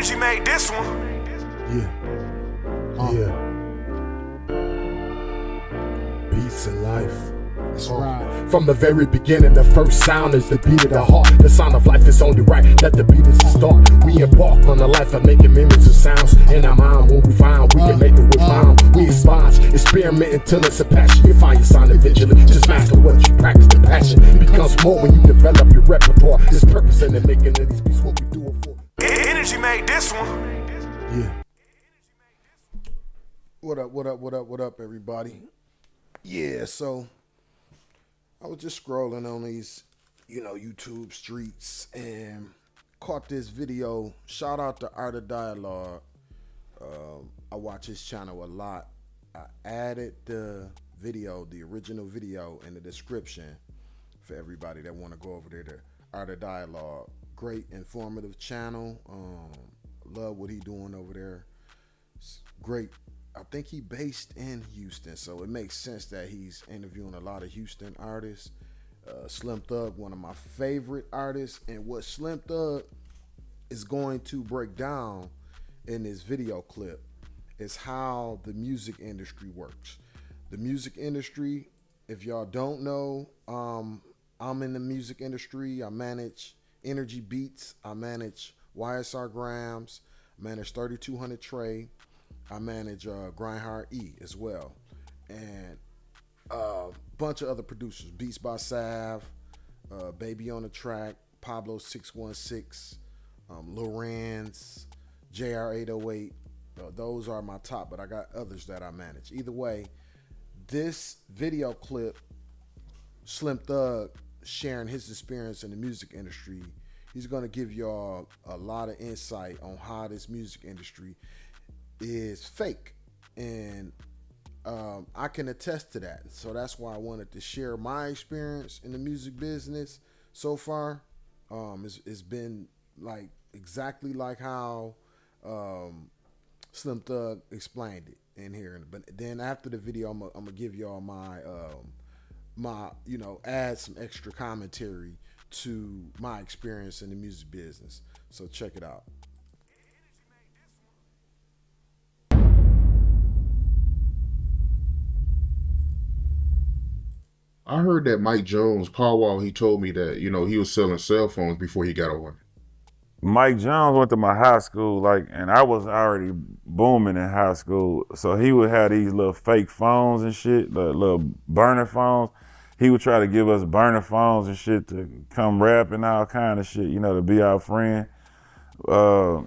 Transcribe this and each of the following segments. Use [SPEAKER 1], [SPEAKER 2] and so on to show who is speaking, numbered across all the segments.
[SPEAKER 1] Energy made this one.
[SPEAKER 2] Yeah. Yeah. Beats in life.
[SPEAKER 3] That's right.
[SPEAKER 2] From the very beginning, the first sound is the beat of the heart. The sound of life is only right. Let the beat is the start. We embark on the life of making memories of sounds. In our mind, when we find we can make it with bound. We experience, experiment until it's a passion. You find your sound vigilant. Just master what you practice. The passion becomes more when you develop your repertoire. There's purpose in the making of these beats. What we do it for.
[SPEAKER 1] Energy made this one.
[SPEAKER 2] Yeah.
[SPEAKER 3] What up, everybody? Yeah, so I was just scrolling on these, YouTube streets and caught this video. Shout out to Art of Dialogue. I watch his channel a lot. I added the original video in the description for everybody that want to go over there to Art of Dialogue. Great informative channel. Love what he doing over there. It's great. I think he based in Houston, so it makes sense that he's interviewing a lot of Houston artists. Slim Thug, one of my favorite artists, and what Slim Thug is going to break down in this video clip is how the music industry works. The music industry, if y'all don't know, I'm in the music industry. I manage Energy Beats. I manage YSR Grams. I manage 3200 Trey. I manage Grindhard E as well, and a bunch of other producers. Beats by Sav, Baby on the Track, Pablo 616, Lorenz, JR 808. Those are my top, but I got others that I manage. Either way, this video clip, Slim Thug sharing his experience in the music industry, he's gonna give y'all a lot of insight on how this music industry is fake, and I can attest to that. So that's why I wanted to share my experience in the music business so far. It's been like exactly like how Slim Thug explained it in here. But then after the video, I'm gonna give y'all my add some extra commentary to my experience in the music business. So check it out.
[SPEAKER 4] I heard that Mike Jones, Paul Wall, he told me that, he was selling cell phones before he got on.
[SPEAKER 5] Mike Jones went to my high school, and I was already booming in high school. So he would have these little fake phones and shit, the little burner phones. He would try to give us burner phones and shit to come rap and all kind of shit, to be our friend. Yeah,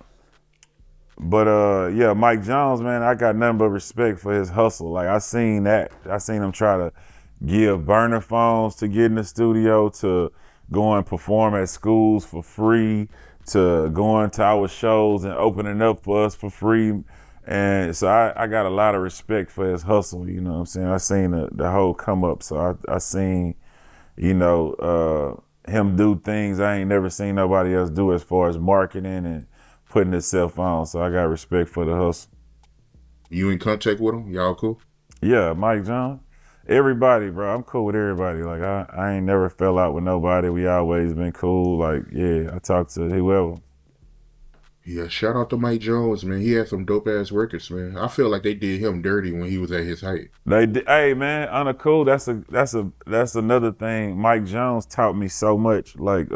[SPEAKER 5] Mike Jones, man, I got nothing but respect for his hustle. Like, I seen that. I seen him try to give burner phones to get in the studio, to go and perform at schools for free, to going to our shows and opening up for us for free. And so I got a lot of respect for his hustle, you know what I'm saying? I seen the whole come up. So I seen, him do things I ain't never seen nobody else do as far as marketing and putting himself on. So I got respect for the hustle.
[SPEAKER 4] You in contact with him? Y'all cool?
[SPEAKER 5] Yeah, Mike Jones. Everybody, bro. I'm cool with everybody. Like, I ain't never fell out with nobody. We always been cool. Like, yeah, I talk to whoever.
[SPEAKER 4] Yeah, shout out to Mike Jones, man. He had some dope ass records, man. I feel like they did him dirty when he was at his height.
[SPEAKER 5] They did. Hey, man, uncool. That's another thing. Mike Jones taught me so much, like,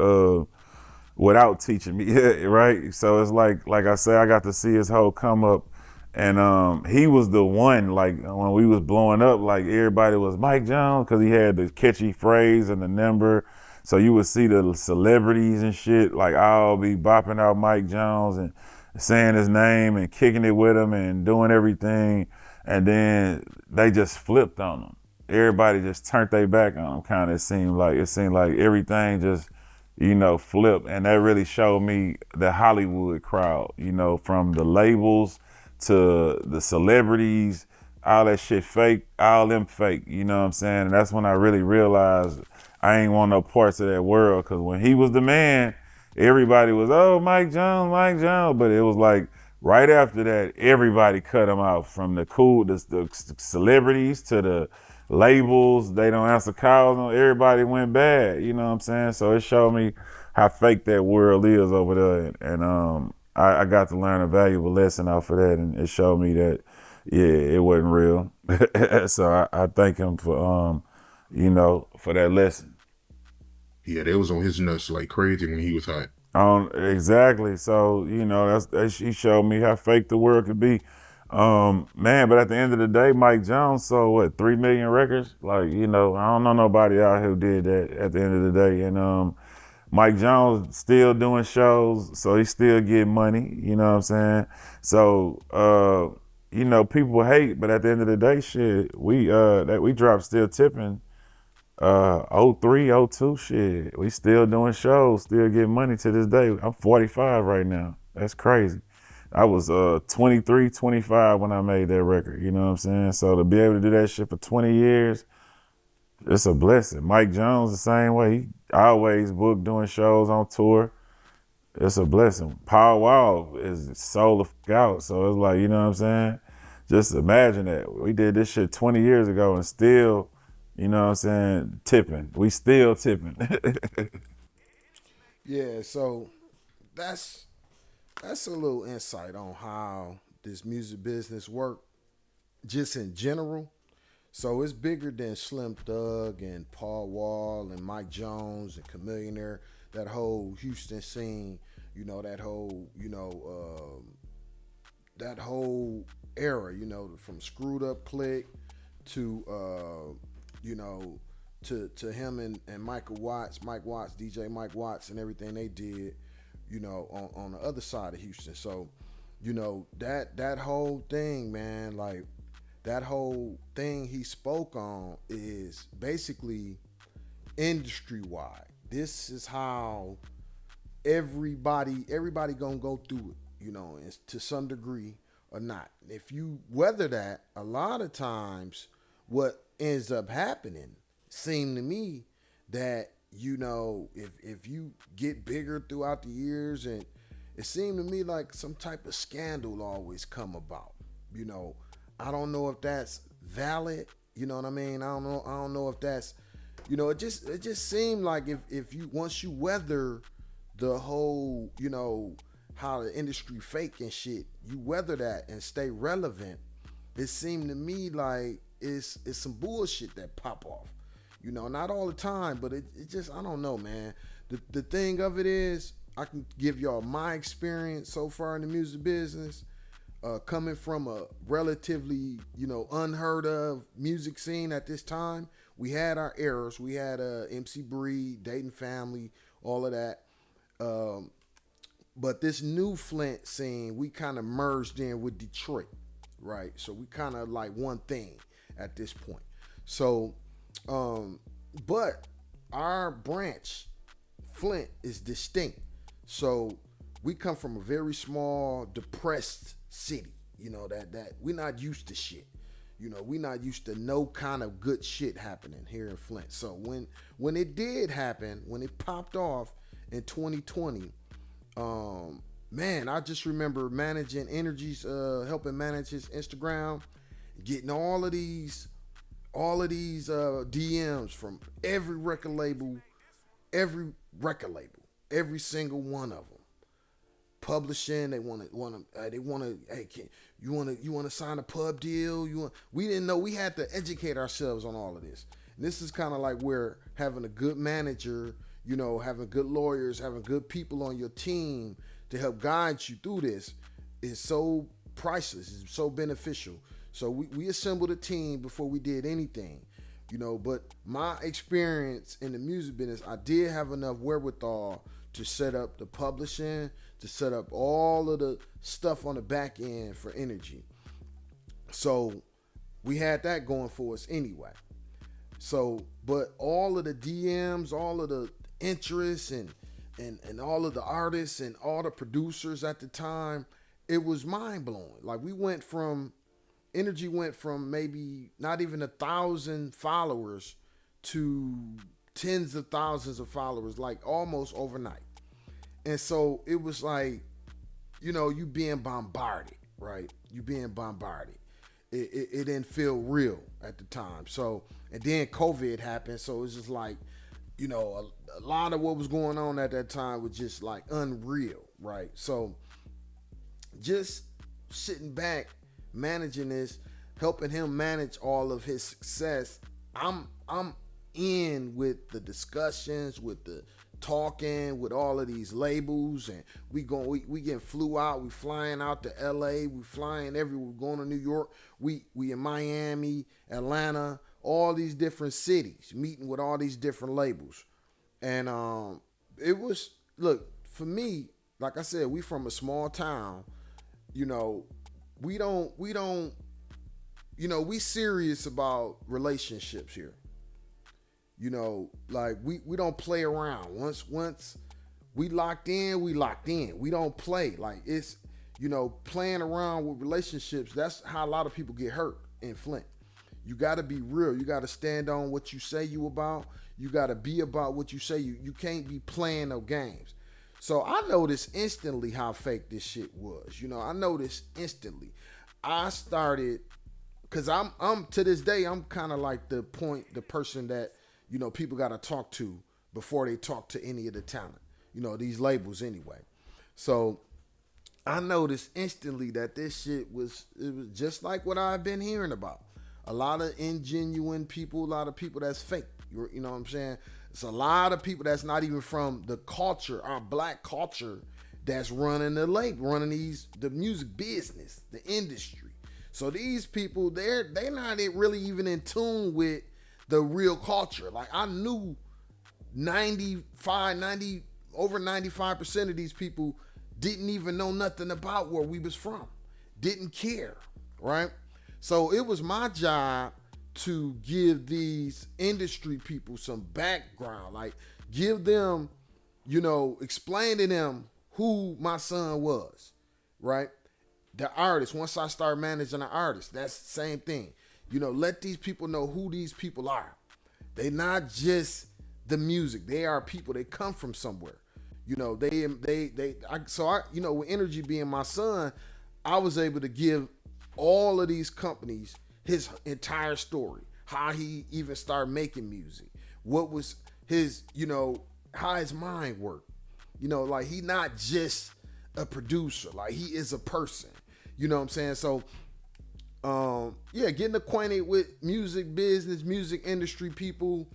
[SPEAKER 5] without teaching me, right? So it's like I say, I got to see his whole come up. And he was the one, like, when we was blowing up, like, everybody was Mike Jones, because he had the catchy phrase and the number. So you would see the celebrities and shit, like, I'll be bopping out Mike Jones and saying his name and kicking it with him and doing everything. And then they just flipped on him. Everybody just turned their back on him, kind of. It seemed like everything just, flipped. And that really showed me the Hollywood crowd, from the labels to the celebrities, all that shit fake, all them fake, you know what I'm saying? And that's when I really realized I ain't want no parts of that world, because when he was the man, everybody was, oh, Mike Jones. But it was like, right after that, everybody cut him out, from the celebrities to the labels. They don't answer calls, everybody went bad, you know what I'm saying? So it showed me how fake that world is over there. And I got to learn a valuable lesson off of that, and it showed me that, yeah, it wasn't real. So I thank him for, for that lesson.
[SPEAKER 4] Yeah, they was on his nuts like crazy when he was hot.
[SPEAKER 5] Exactly. So, he showed me how fake the world could be. Man, but at the end of the day, Mike Jones sold what, 3 million records? Like, I don't know nobody out here who did that at the end of the day. And Mike Jones still doing shows, so he still get money, you know what I'm saying? So people hate, but at the end of the day, shit, we dropped Still Tipping 03, 02, shit. We still doing shows, still getting money to this day. I'm 45 right now. That's crazy. I was 23, 25 when I made that record, you know what I'm saying? So to be able to do that shit for 20 years, it's a blessing. Mike Jones the same way. He always booked doing shows on tour. It's a blessing. Paul Wall is sold the fuck out. So it's like, you know what I'm saying? Just imagine that. We did this shit 20 years ago and still, you know what I'm saying, tipping. We still tipping.
[SPEAKER 3] Yeah, so that's a little insight on how this music business work, just in general. So it's bigger than Slim Thug and Paul Wall and Mike Jones and Chamillionaire, that whole Houston scene, that whole, that whole era, from Screwed Up Click to, to him and Mike Watts, DJ Mike Watts, and everything they did, on the other side of Houston. So, that whole thing, man, like, that whole thing he spoke on is basically industry-wide. This is how everybody gonna go through it, to some degree or not. If you weather that, a lot of times what ends up happening seem to me that, if you get bigger throughout the years, and it seemed to me like some type of scandal always come about, I don't know if that's valid. You know what I mean? I don't know if that's, it just seemed like if you, once you weather the whole, how the industry fake and shit, you weather that and stay relevant, it seemed to me like it's some bullshit that pop off. Not all the time, but it just, I don't know, man. The thing of it is, I can give y'all my experience so far in the music business. Coming from a relatively, unheard of music scene at this time. We had our errors. We had MC Breed, Dayton Family, all of that. But this new Flint scene, we kind of merged in with Detroit, right? So we kind of like one thing at this point. So, but our branch, Flint, is distinct. So we come from a very small, depressed city, that we're not used to shit. We're not used to no kind of good shit happening here in Flint. So when it did happen, when it popped off in 2020, man, I just remember managing Energy's, helping manage his Instagram, getting all of these DMs from every record label, every single one of them. Publishing, they want to. Hey, you want to sign a pub deal? We didn't know, we had to educate ourselves on all of this. And this is kind of like where having a good manager, having good lawyers, having good people on your team to help guide you through this is so priceless. It's so beneficial. So we assembled a team before we did anything, But my experience in the music business, I did have enough wherewithal to set up the publishing, to set up all of the stuff on the back end for Energy. So we had that going for us anyway. So, but all of the DMs, all of the interest and all of the artists and all the producers at the time, it was mind blowing. Like Energy went from maybe not even 1,000 followers to tens of thousands of followers, like almost overnight. And so it was like, you being bombarded, right? You being bombarded. It didn't feel real at the time. So, and then COVID happened. So it was just like, a lot of what was going on at that time was just like unreal, right? So just sitting back, managing this, helping him manage all of his success. I'm in with the discussions, with the talking, with all of these labels, and we getting flew out. We flying out to LA. We flying everywhere. We're going to New York. We in Miami, Atlanta, all these different cities, meeting with all these different labels. And it was, look, for me, like I said, we from a small town. You know, we serious about relationships here. You know, like we don't play around. Once we locked in, we locked in. We don't play. Like it's, you know, playing around with relationships. That's how a lot of people get hurt in Flint. You got to be real. You got to stand on what you say you about. You got to be about what you say. You can't be playing no games. So I noticed instantly how fake this shit was. You know, I noticed instantly. I started, cause I'm to this day, I'm kind of like the person that, you know, people got to talk to before they talk to any of the talent, you know, these labels anyway. So I noticed instantly that this shit was just like what I've been hearing about. A lot of ingenuine people, a lot of people that's fake. You know what I'm saying? It's a lot of people that's not even from the culture, our black culture, that's running the label, running the music business, the industry. So these people, they're not really even in tune with the real culture. Like I knew over 95% of these people didn't even know nothing about where we was from, didn't care, right? So it was my job to give these industry people some background, like give them, you know, explain to them who my son was, right? The artist, once I start managing the artist, that's the same thing. You know, let these people know who these people are. They not just the music. They are people. They come from somewhere. You know, you know, with Energy being my son, I was able to give all of these companies his entire story, how he even started making music, what was his, you know, how his mind worked. You know, like he not just a producer, like he is a person. You know what I'm saying? So, yeah, getting acquainted with music business, music industry people,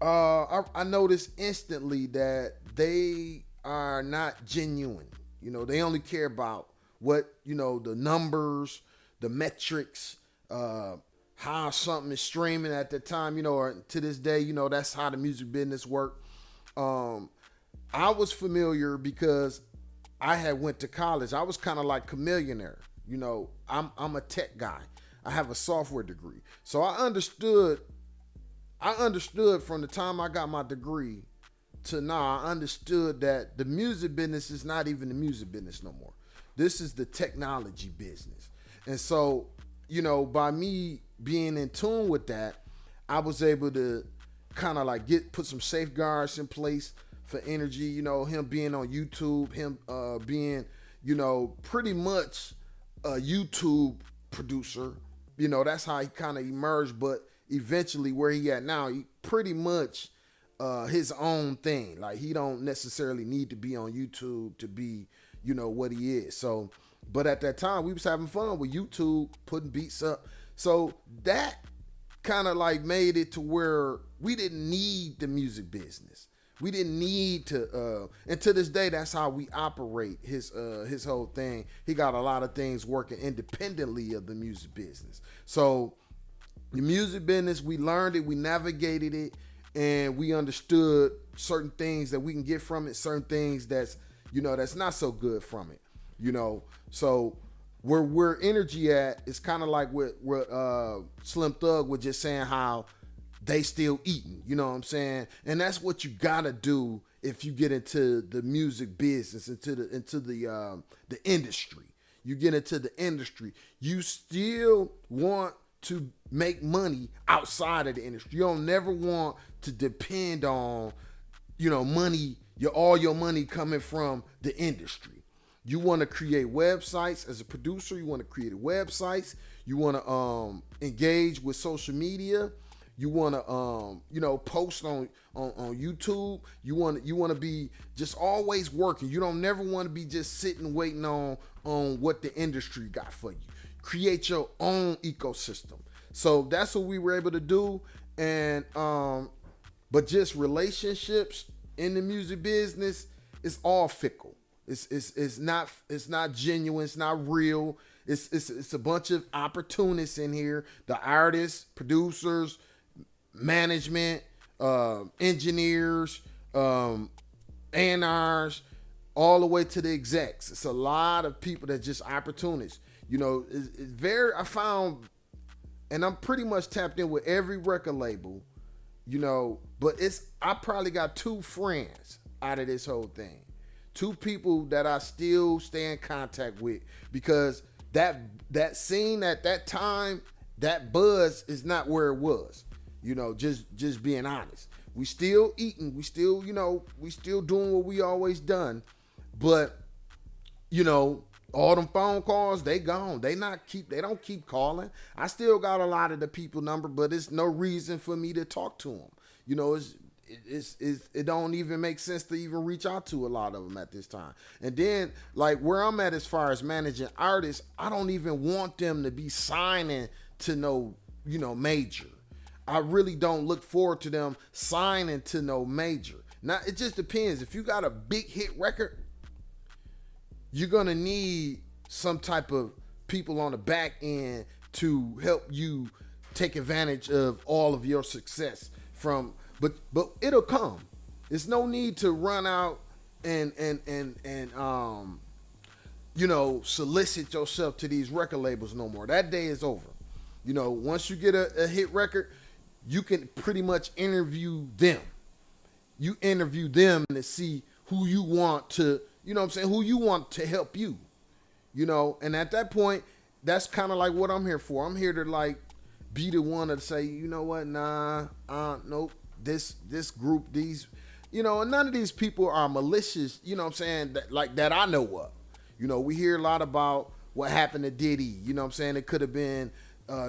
[SPEAKER 3] I noticed instantly that they are not genuine. You know, they only care about what, you know, the numbers, the metrics, how something is streaming at the time, you know, or to this day, you know, that's how the music business worked. I was familiar because I had went to college. I was kind of like Chameleonaire. You know, I'm a tech guy. I have a software degree. So I understood from the time I got my degree to now, I understood that the music business is not even the music business no more. This is the technology business. And so, you know, by me being in tune with that, I was able to kind of like put some safeguards in place for Energy, you know, him being on YouTube, him being, you know, pretty much a YouTube producer. You know, that's how he kind of emerged, but eventually where he at now, he pretty much his own thing. Like he don't necessarily need to be on YouTube to be, you know, what he is. So, but at that time we was having fun with YouTube, putting beats up. So that kind of like made it to where we didn't need the music business. We didn't need to, and to this day, that's how we operate his whole thing. He got a lot of things working independently of the music business. So the music business, we learned it, we navigated it, and we understood certain things that we can get from it, certain things that's, you know, that's not so good from it, you know. So where Energy at is kind of like what Slim Thug was just saying, how they still eating, you know what I'm saying? And that's what you gotta do if you get into the music business, into the industry. You get into the industry, you still want to make money outside of the industry. You don't never want to depend on, you know, money, all your money coming from the industry. You want to create websites as a producer. You want to create websites. You want to engage with social media. You want to post on YouTube. You want to be just always working. You don't never want to be just sitting waiting on what the industry got for you. Create your own ecosystem. So that's what we were able to do. And but just relationships in the music business is all fickle. It's not genuine. It's not real. It's a bunch of opportunists in here. The artists, producers, management, engineers, A&Rs, all the way to the execs. It's a lot of people that just opportunists. It's very. I found, and I'm pretty much tapped in with every record label. But I probably got 2 friends out of this whole thing. 2 people that I still stay in contact with, because that scene at that time, that buzz is not where it was. Just being honest. We still eating, we still doing what we always done. But, all them phone calls, they gone. They don't keep calling. I still got a lot of the people number, but it's no reason for me to talk to them. It don't even make sense to even reach out to a lot of them at this time. And then, like, where I'm at as far as managing artists, I don't even want them to be signing to no major. I really don't look forward to them signing to no major. Now, it just depends. If you got a big hit record, you're going to need some type of people on the back end to help you take advantage of all of your success but it'll come. There's no need to run out and solicit yourself to these record labels no more. That day is over. Once you get a hit record, you can pretty much interview them. You interview them to see who you want to, who you want to help you, and at that point, that's kind of like what I'm here for. I'm here to like be the one to say, nope, this group, these, and none of these people are malicious, that I know of. We hear a lot about what happened to Diddy, it could have been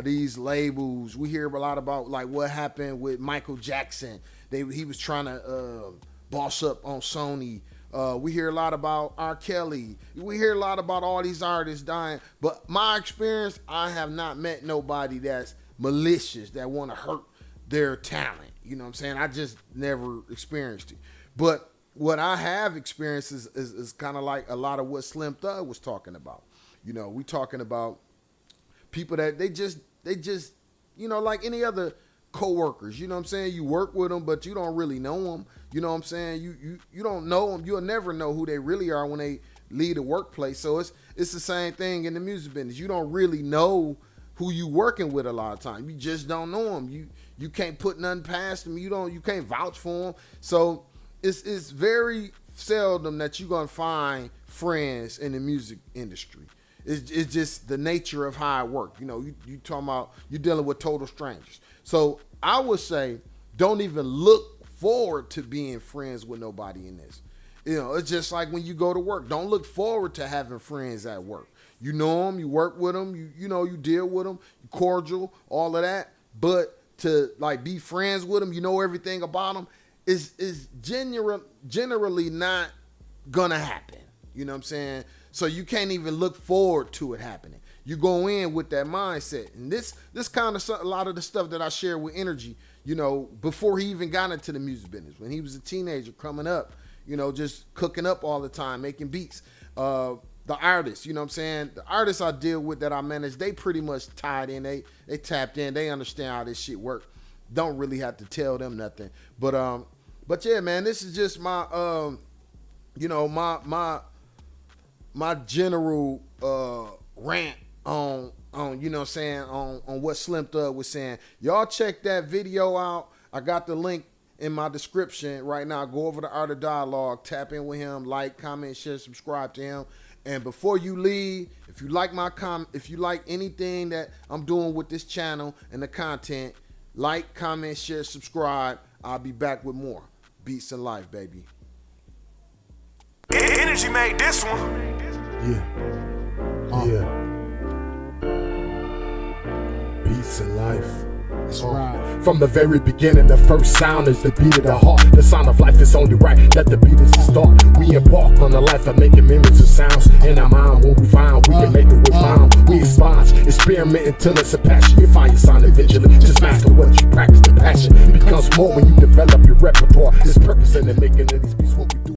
[SPEAKER 3] these labels. We hear a lot about like what happened with Michael Jackson. He was trying to boss up on Sony. We hear a lot about R. Kelly. We hear a lot about all these artists dying. But my experience, I have not met nobody that's malicious, that want to hurt their talent. I just never experienced it. But what I have experienced is kind of like a lot of what Slim Thug was talking about. We talking about people that they just like any other co-workers, you work with them, but you don't really know them. You don't know them. You'll never know who they really are when they leave the workplace. So it's the same thing in the music business. You don't really know who you working with a lot of times. You just don't know them. You can't put nothing past them. You can't vouch for them. So it's very seldom that you're gonna find friends in the music industry. It's just the nature of how I work. You talking about you're dealing with total strangers. So I would say don't even look forward to being friends with nobody in this. It's just like when you go to work. Don't look forward to having friends at work. You know them, you work with them, you deal with them, you cordial, all of that. But to like be friends with them, everything about them, is generally not gonna happen. So you can't even look forward to it happening. You go in with that mindset. And this kind of a lot of the stuff that I share with Energy, before he even got into the music business, when he was a teenager coming up, just cooking up all the time, making beats. The artists, the artists I deal with that I manage, they pretty much tied in. They tapped in. They understand how this shit work. Don't really have to tell them nothing. But yeah, man, this is just my my general rant on on what Slim Thug was saying. Y'all check that video out. I got the link in my description right now. Go over to Art of Dialogue, tap in with him, like, comment, share, subscribe to him. And before you leave, if you like if you like anything that I'm doing with this channel and the content, like, comment, share, subscribe. I'll be back with more Beats and Life, baby.
[SPEAKER 1] Energy made this one.
[SPEAKER 2] Yeah. Beats and Life. From the very beginning, the first sound is the beat of the heart. The sound of life is only right, let the beat is the start. We embark on a life of making memories of sounds. In our mind, when we find, we can make it with sound. We experience, experiment until it's a passion. You find your sound vigilant, just master what you practice. The passion becomes more when you develop your repertoire. There's purpose in the making of these beats, what we do.